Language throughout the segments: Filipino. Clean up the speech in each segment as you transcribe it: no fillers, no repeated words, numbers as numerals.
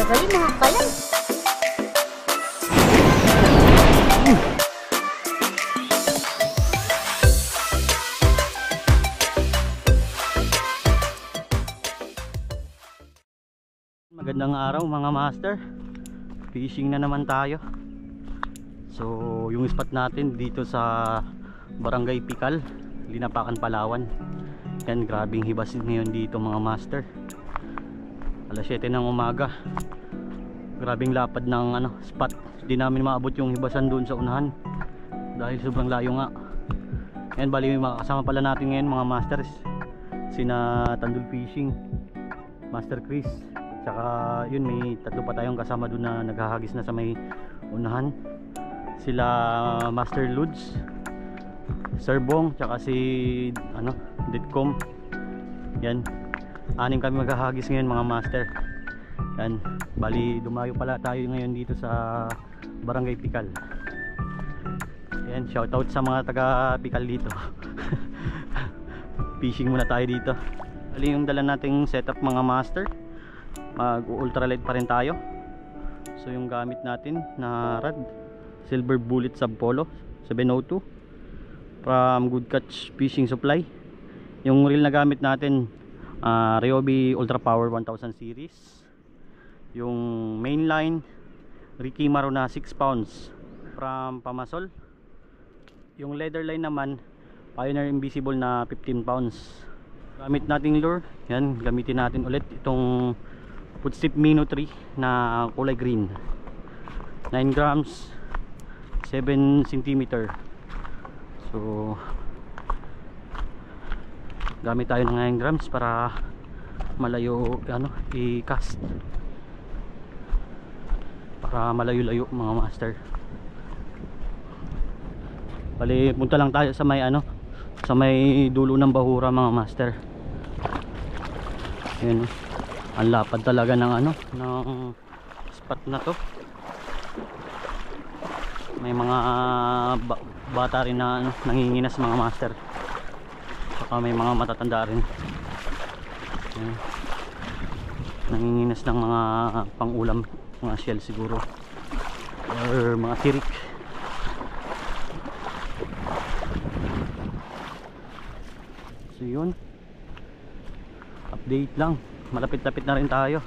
Galing mga kalay. Magandang araw mga master. Fishing na naman tayo. So yung spot natin dito sa Barangay Pical, Linapakan, Palawan. Yan, grabing hibas ngayon dito mga master. Alas 7 ng umaga. Grabing lapad ng spot. Hindi namin maabot yung hibasan doon sa unahan dahil sobrang layo nga. Yan, bali may makakasama pala natin ngayon mga masters. Sina Tandul Fishing, Master Chris, tsaka yun, may tatlo pa tayong kasama doon na naghahagis na sa may unahan. Sila Master Ludes, Sir Bong, tsaka si Ditcom. Yan, anim kami maghahagis ngayon mga master. Yan, bali dumayo pala tayo ngayon dito sa Barangay Pical. Yan, shoutout sa mga taga Pical dito. Fishing muna tayo dito. Bali yung dala nating setup mga master, mag ultralight pa rin tayo. So yung gamit natin na rod, Silver Bullet Sub Polo 702 from Good Catch Fishing Supply. Yung reel na gamit natin, Ryobi Ultra Power 1000 series. Yung mainline Ricky Maro na 6 pounds from Pamasol. Yung leather line naman Pioneer Invisible na 15 pounds. Gamit nating lure, yan, gamitin natin ulit itong Footstep Mino 3 na kulay green, 9 grams 7 cm. So gamit tayo ng 9 grams para malayo i-cast, para malayo-layo mga master. Bali punta lang tayo sa may sa may dulo ng bahura mga master. Ayan, ang lapad talaga ng ng spot na to. May mga bata rin na nanginginas mga master, saka may mga matatanda rin. Ayan, nanginginas ng mga pangulam, mga shell siguro or mga tirik. So yun, update lang, malapit-lapit na rin tayo.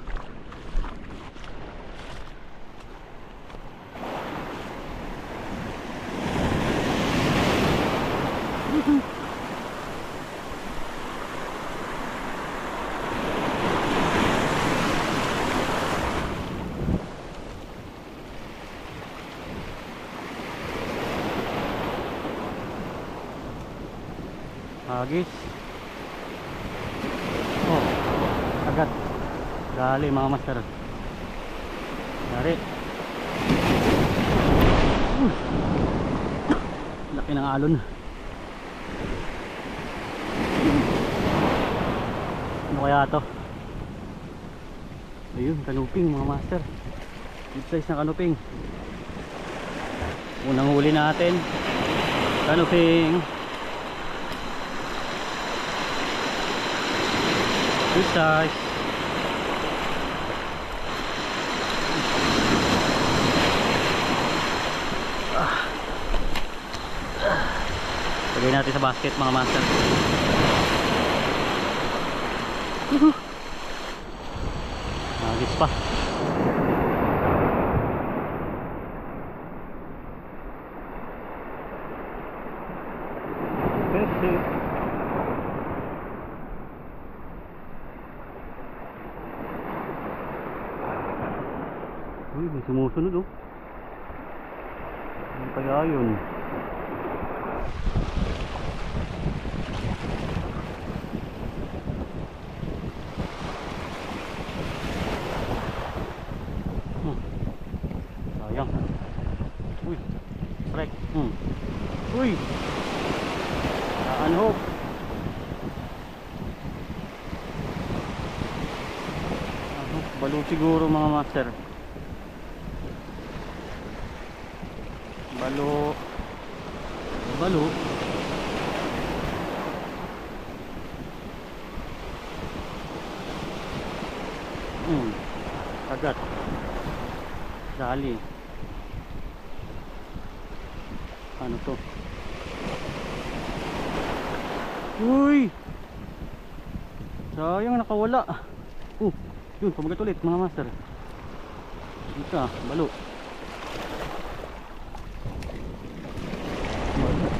Hagis. Oh, agad. Dali mga master. Dari. Laki ng alon. Ano kaya to? Ayun, kanuping mga master. Big size na kanuping. Unang huli natin, kanuping. Big size. Lagay natin sa basket mga master. Nagis pa. Uy, may sumusunod oh. Ano kaya yun? Sayang. Uy, strike. Uy, unhook. Balo siguro mga master. Balo. Balo. Kagat. Dali. Ano to? Uy! Sayang, nakawala. Yun, pamagat ulit mga master. Isa, balo.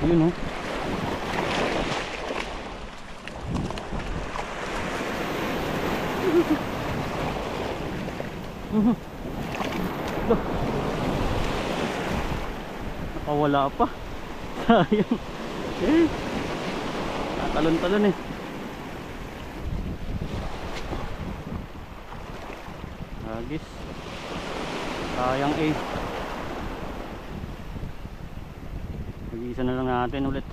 Yun oh. Nakawala pa. Sayang. Talon-talon eh. Agis. Sayang eh. Mag-iisa na lang natin ulit.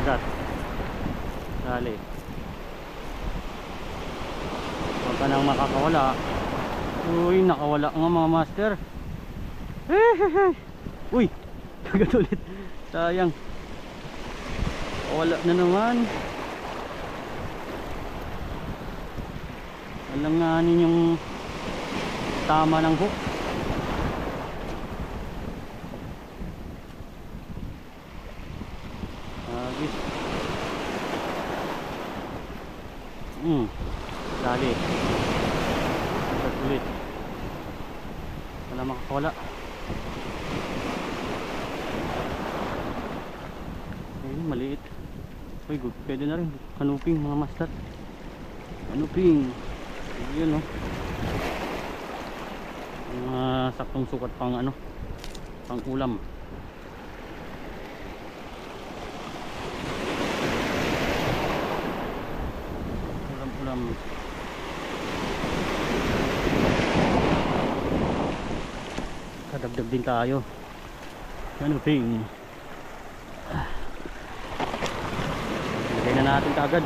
Agad. Dali. Huwag ka nang makakawala. Uy, nakawala nga mga master. Uy, agad ulit. Sayang. Wala na naman. Alanganin yung tama ng hook. Agis. Dali. Agad ulit. Wala makakawala. Ayun, maliit. Uy, good. Pwede na rin. Kanuping mga master. Kanuping. Yun oh. Saktong sukat pang ano, pang ulam. Ulam. Kadagdag din tayo. Kanuping. Lagay na natin kaagad.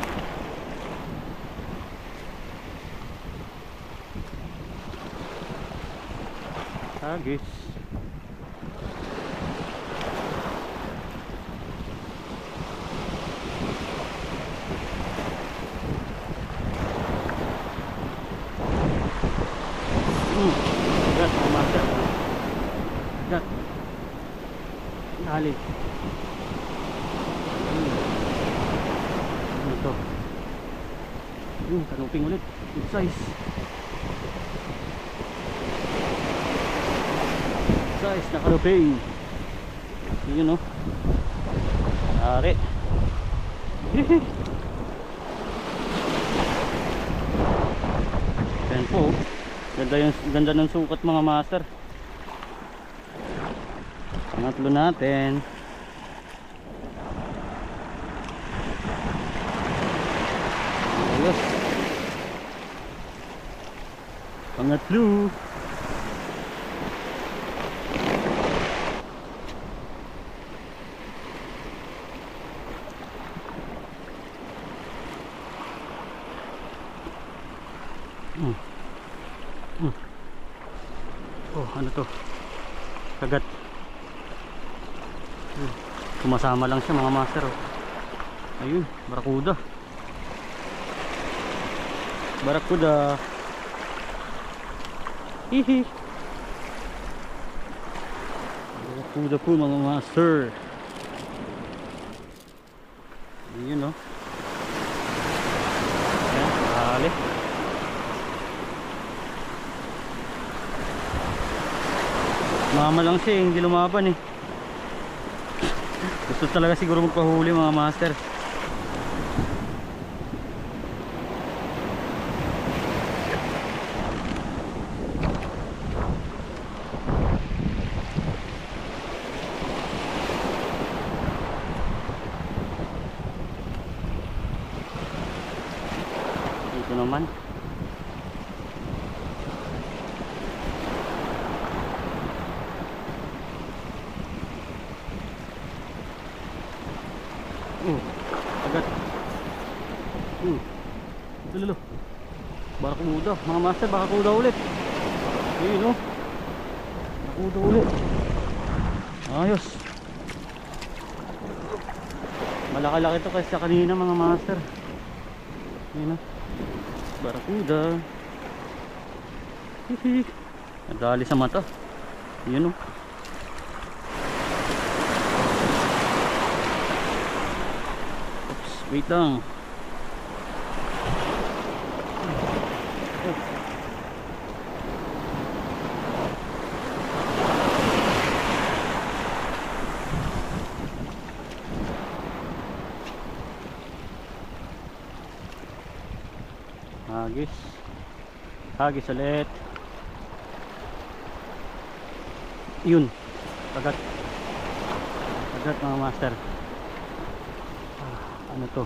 Agis. Gat, master. Gat. Dali. Ano to? Kanuping ulit. Good size. Size na kanuping. Yun oh. Ari. Yan po. Ganda ng sukat mga master. Pangatlo natin. Ayos. Pangatlo. Oh, ano to? Kagat. Sumasama lang siya mga master oh. Ayun, barakuda. Barakuda. Hihi. Barakuda po mga master. Ayun oh. Ayan, hali. Mama lang siya, hindi lumaban eh. Gusto talaga siguro magpahuli mga master. Dito naman. Agad. Lalo. Barakuda, mga master, barakuda ulit. Ayun oh. Barakuda ulit. Ayos. Malaki-laki to kasi kanina mga master. Yun o, barakuda. Hihi, nadali sa mata. Yun o. Oops, wait lang. Hagis. Hagis ulit. Yun. Kagat. Kagat mga master. Ano to?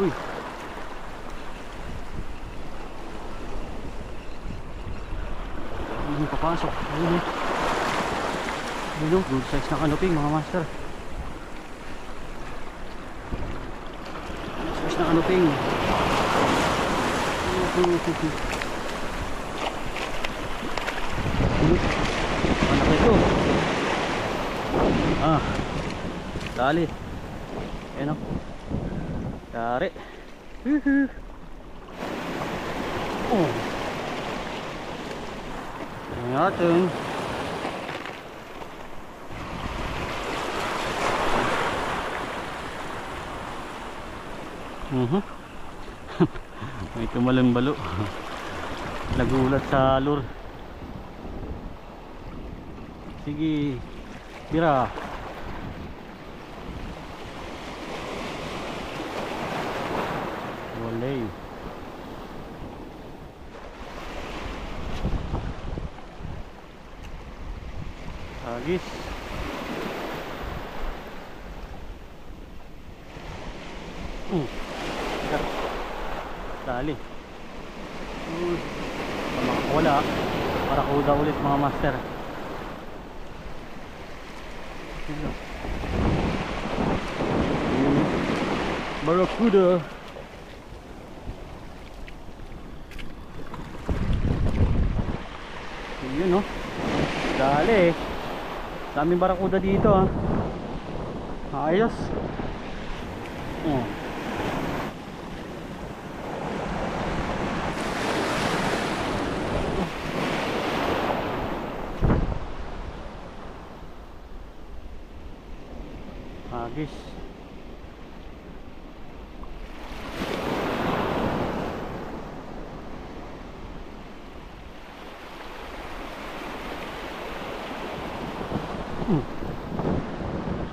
Uy. Ano papasok? Ayun. Ayun. Good size na kanuping mga master. Good size na kanuping. Malaki ito. Dali. Ayan o. Dari. Oh. Ayan natin. May tumalong balo. Nagulat sa lure. Sige, bira. Walay. Hagis. Dali. Makakawala. Barakuda ulit mga master. Barakuda. Yun o. Dali. Daming barakuda dito ha. Ayos. Hagis.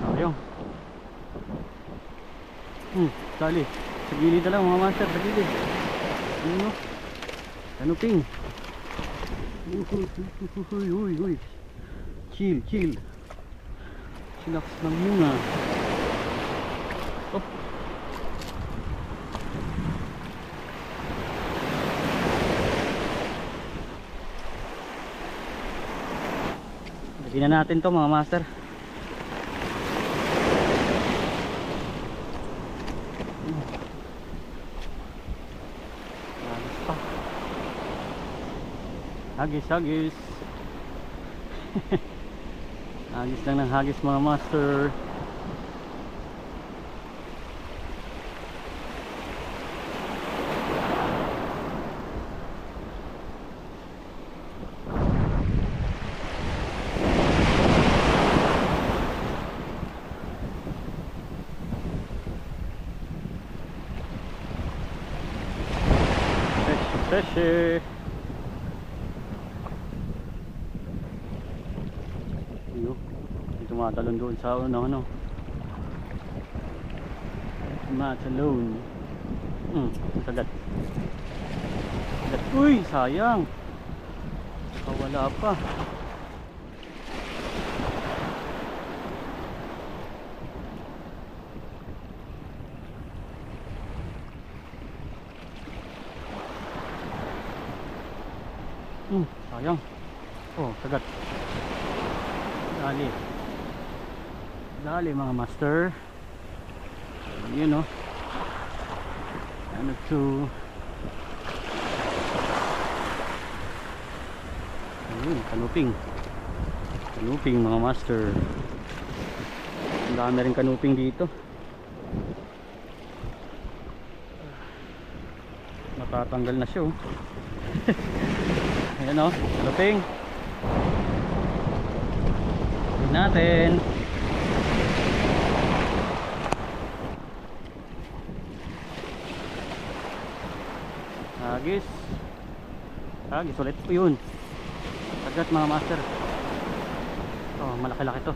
Sayang. Dali. Sa gilid na lang mga master, sa gilid. Ano? Kanuping. Uy. Chill. Chillax lang muna. Oh. Lagyan na natin to mga master. Hagis. Hagis lang ng hagis mga master. Fresh. Tumatalon doon sa ano. Tumatalon. Sagat. Uy, sayang. Wala pa. Sayang. Oh, sagat. Dali mga master. Yun o. Ano to? Ayun, kanuping mga master. Ang dami rin kanuping dito. Natatanggal na siya oh. Ayan o, kanuping. Tignan natin. Agis. Agis ulit po yun. Kagat mga master. Oh, malaki-laki to.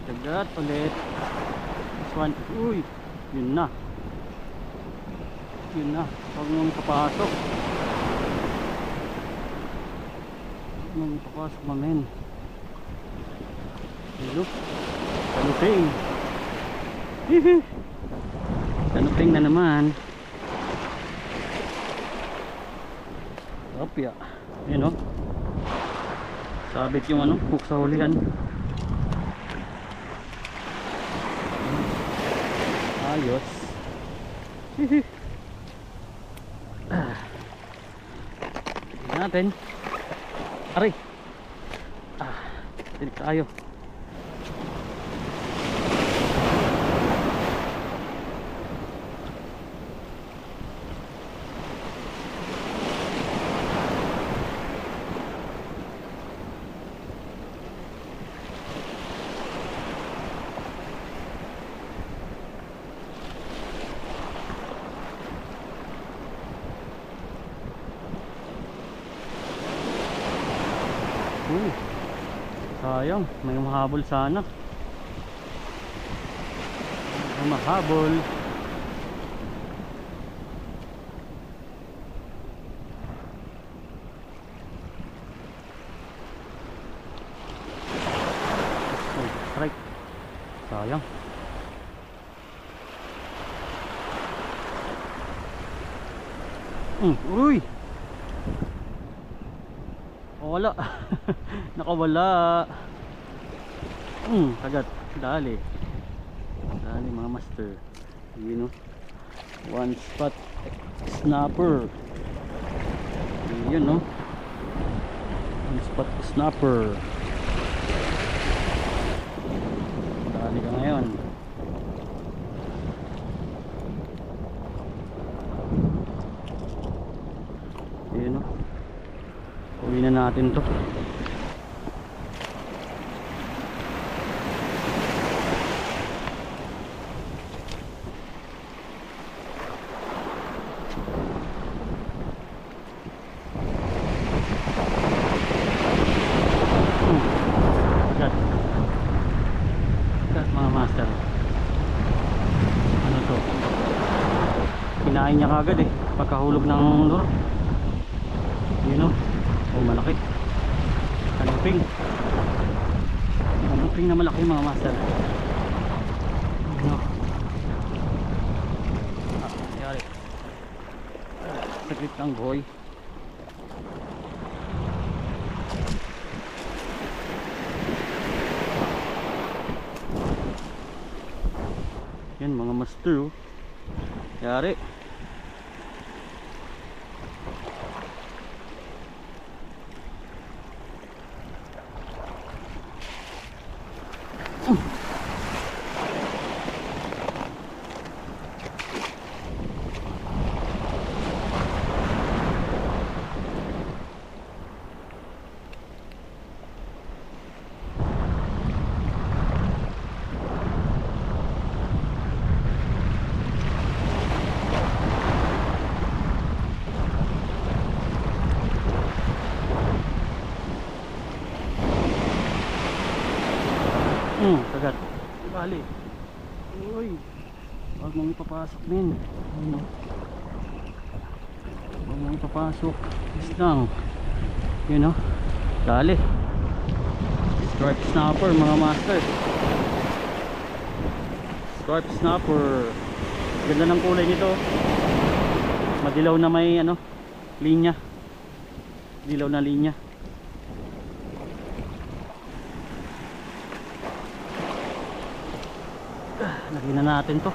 Kagat ulit. This one. Uy, yun na. Yun na. Huwag mong papasok. Huwag mong papasok mamen. Hello. Kanuping. Hihi. Kanuping na naman. Opya. Yun o. Sabit yung ano, hook sa hulihan. Ayos. Hihi. Tignan natin. Aray. Tinik tayo. Sayang, may mahabol sana. May mahabol. Strike. Sayang. Uy! Wala. Nakawala. Kagat. Dali. Dali mga master. Yun o. One spot snapper. Yun o. One spot snapper. Dali ka ngayon. Yun o. Uwi na natin to. Mga master, ano to, kinain niya kagad eh pagkahulog ng lure. Yun o. Oh, malaki. Kanuping. Kanuping na malaki mga master. Ano? Nangyari. Saglit lang boy. Yan mga master oh. Yari. Kagat. Bali. Uy. Huwag mong ipapasok min. Ano? Huwag mong ipapasok. Is lang. Yun o. Dali. Stripe snapper mga master. Stripe snapper. Ganda ng kulay nito. Madilaw na may ano, linya. Dilaw na linya. Lagyan na natin to.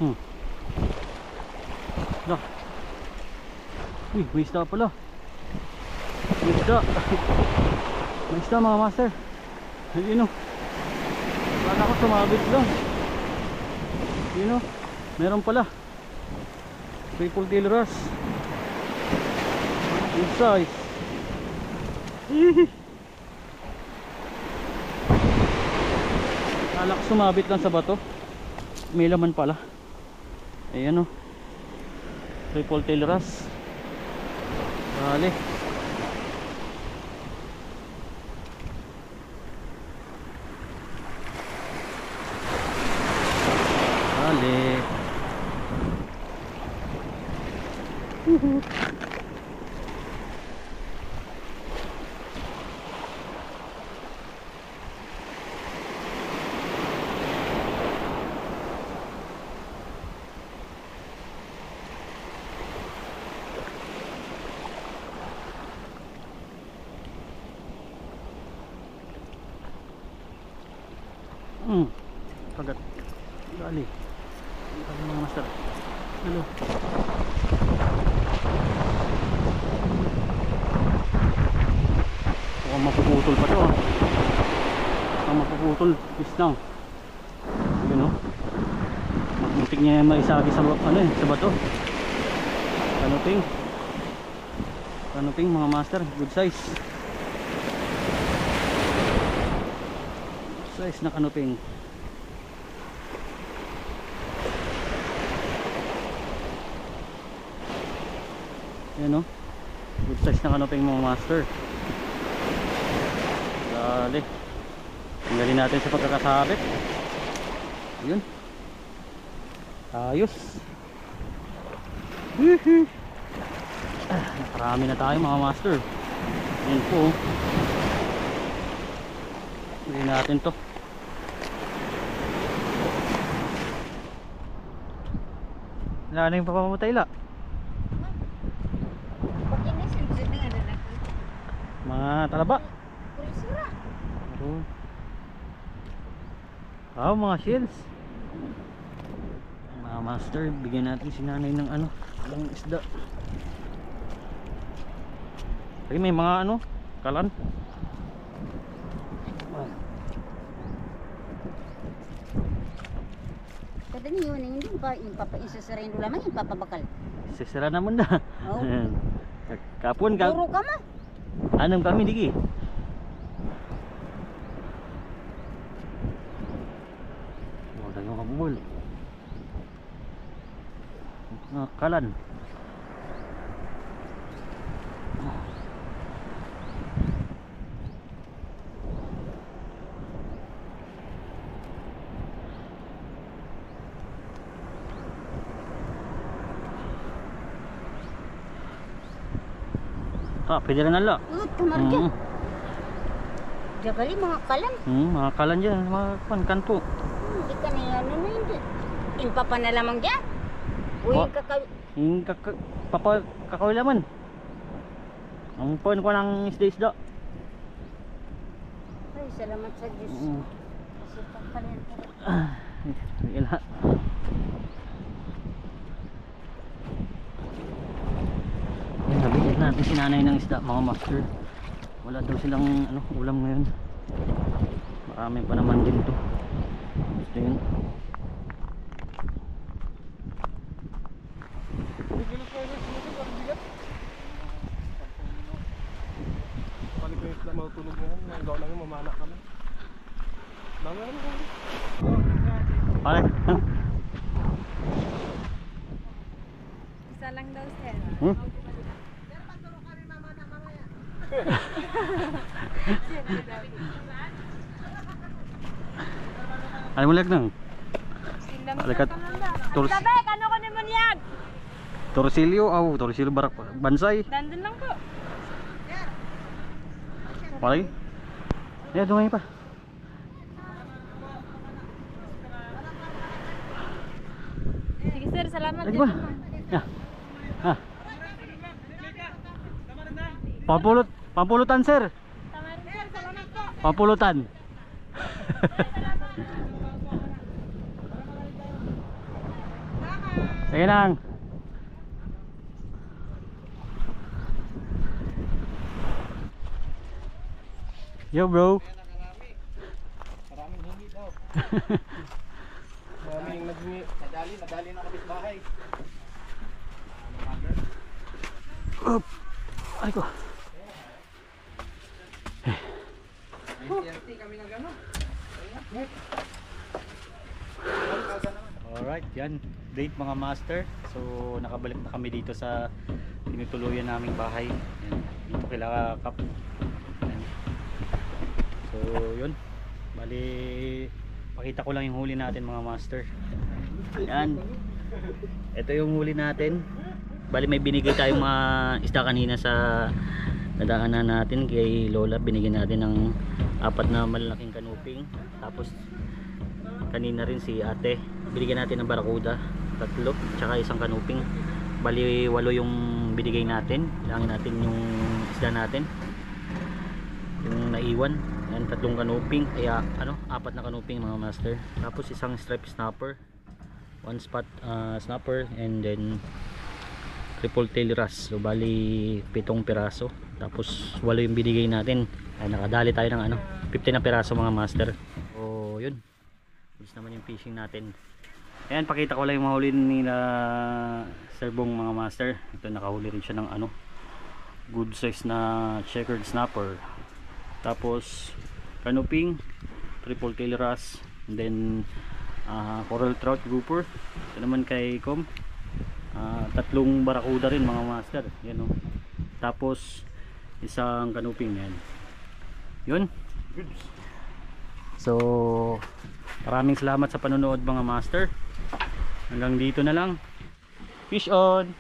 Da. Uy, may isda pala. May isda. May isda mga master. Ayun o. Wala ko sumabit lang. Ayun o. Meron pala. Triple tail wrasse. Good size. Kala ko sumabit lang sa bato. May laman pala. Ayan o. Triple tail wrasse. Dali. Dali. Kagat. Dali. Dali mga master. Halo. Mukhang mapuputol pa to ah. Mukhang mapuputol. Pisnang. Yun o. Magmuntik niya maisagi sa, sa bato. Kanuping. Kanuping mga master. Good size. Good size na kanuping. Yan o. Good size na kanuping mga master. Dali. Tinggalin natin sa pagkakasabit. Ayun. Ayos. Nakarami na tayo mga master. Yan po. Tinggalin natin to. Wala na yung papamatay la. Mga talaba. Mga shells. Mga master, bigyan natin si nanay ng ng isda. Ay, may mga kalan. Kada niyo na hindi pa isasarayin ulam ay papabakal. Sisira naman na. Oh. Kapon ka. Puro ka mo. Anong kami digi? Oh, dagang kabul. Kalan. Pwede rin nala. Kamar dyan. Jagali mga kalan. Mga kalan dyan. Mga kanto. Hindi ka na yan. Ano hindi. Impa pa na lamang dyan. Uy, kakawilaman. Ang pon ko ng isda-isda. Ay, salamat sa Diyos. Kasi pagkalin ko. Ila. Nabigyan natin si nanay ng isda mga master. Wala daw silang ulam ngayon. Marami pa naman din to. Gusto yun. Balik ko yung isda matulog ngayon. Nagaw lang yung mamana kami. Dami ano kami. Pare. Isa lang daw sir. Ano mo lag nang? Alikat. Sabek, ano ko naman yan? Torsilyo, torsilyo barak bansay. Nandun lang po. Pare. Dumay pa. Sige sir, salamat. Lagi ba? Ya. Pampulutan sir. Pampulutan. Ayan lang. Yo bro. Maraming hingi daw. Maraming naghingi. Madali na kapitbahay. Up. Ay ko. Kami na gano'n. Alright, yan. Date mga master. So nakabalik na kami dito sa tinutuluyan naming bahay. Yan. Dito kila Kap. Yan. So yun. Bali pakita ko lang yung huli natin mga master. Yan. Ito yung huli natin. Bali may binigay tayong mga isda kanina sa nadaanan natin kay Lola. Binigyan natin ng 4 na malalaking kanuping. Tapos kanina rin si ate binigyan natin ng barakuda 3 tsaka isang kanuping. Bali 8 yung binigay natin. Langin natin yung isda natin yung naiwan. Yan 3 kanuping kaya 4 na kanuping mga master. Tapos isang stripe snapper, 1 spot snapper, and then triple tail wrasse. So bali 7 piraso. Tapos 8 yung binigay natin. Ay, nakadali tayo ng 15 na piraso mga master. So yun, bilis naman yung fishing natin. Ayan, pakita ko lang yung mahuli nila Sir Bong mga master. Ito nakahuli rin siya ng good size na checkered snapper. Tapos canoping, triple tail wrasse, and then coral trout grouper. Ito naman kay Com 3 barakuda rin mga master. Yan o. Tapos isang canoping yan. Yun. So maraming salamat sa panonood mga master. Hanggang dito na lang. Fish on.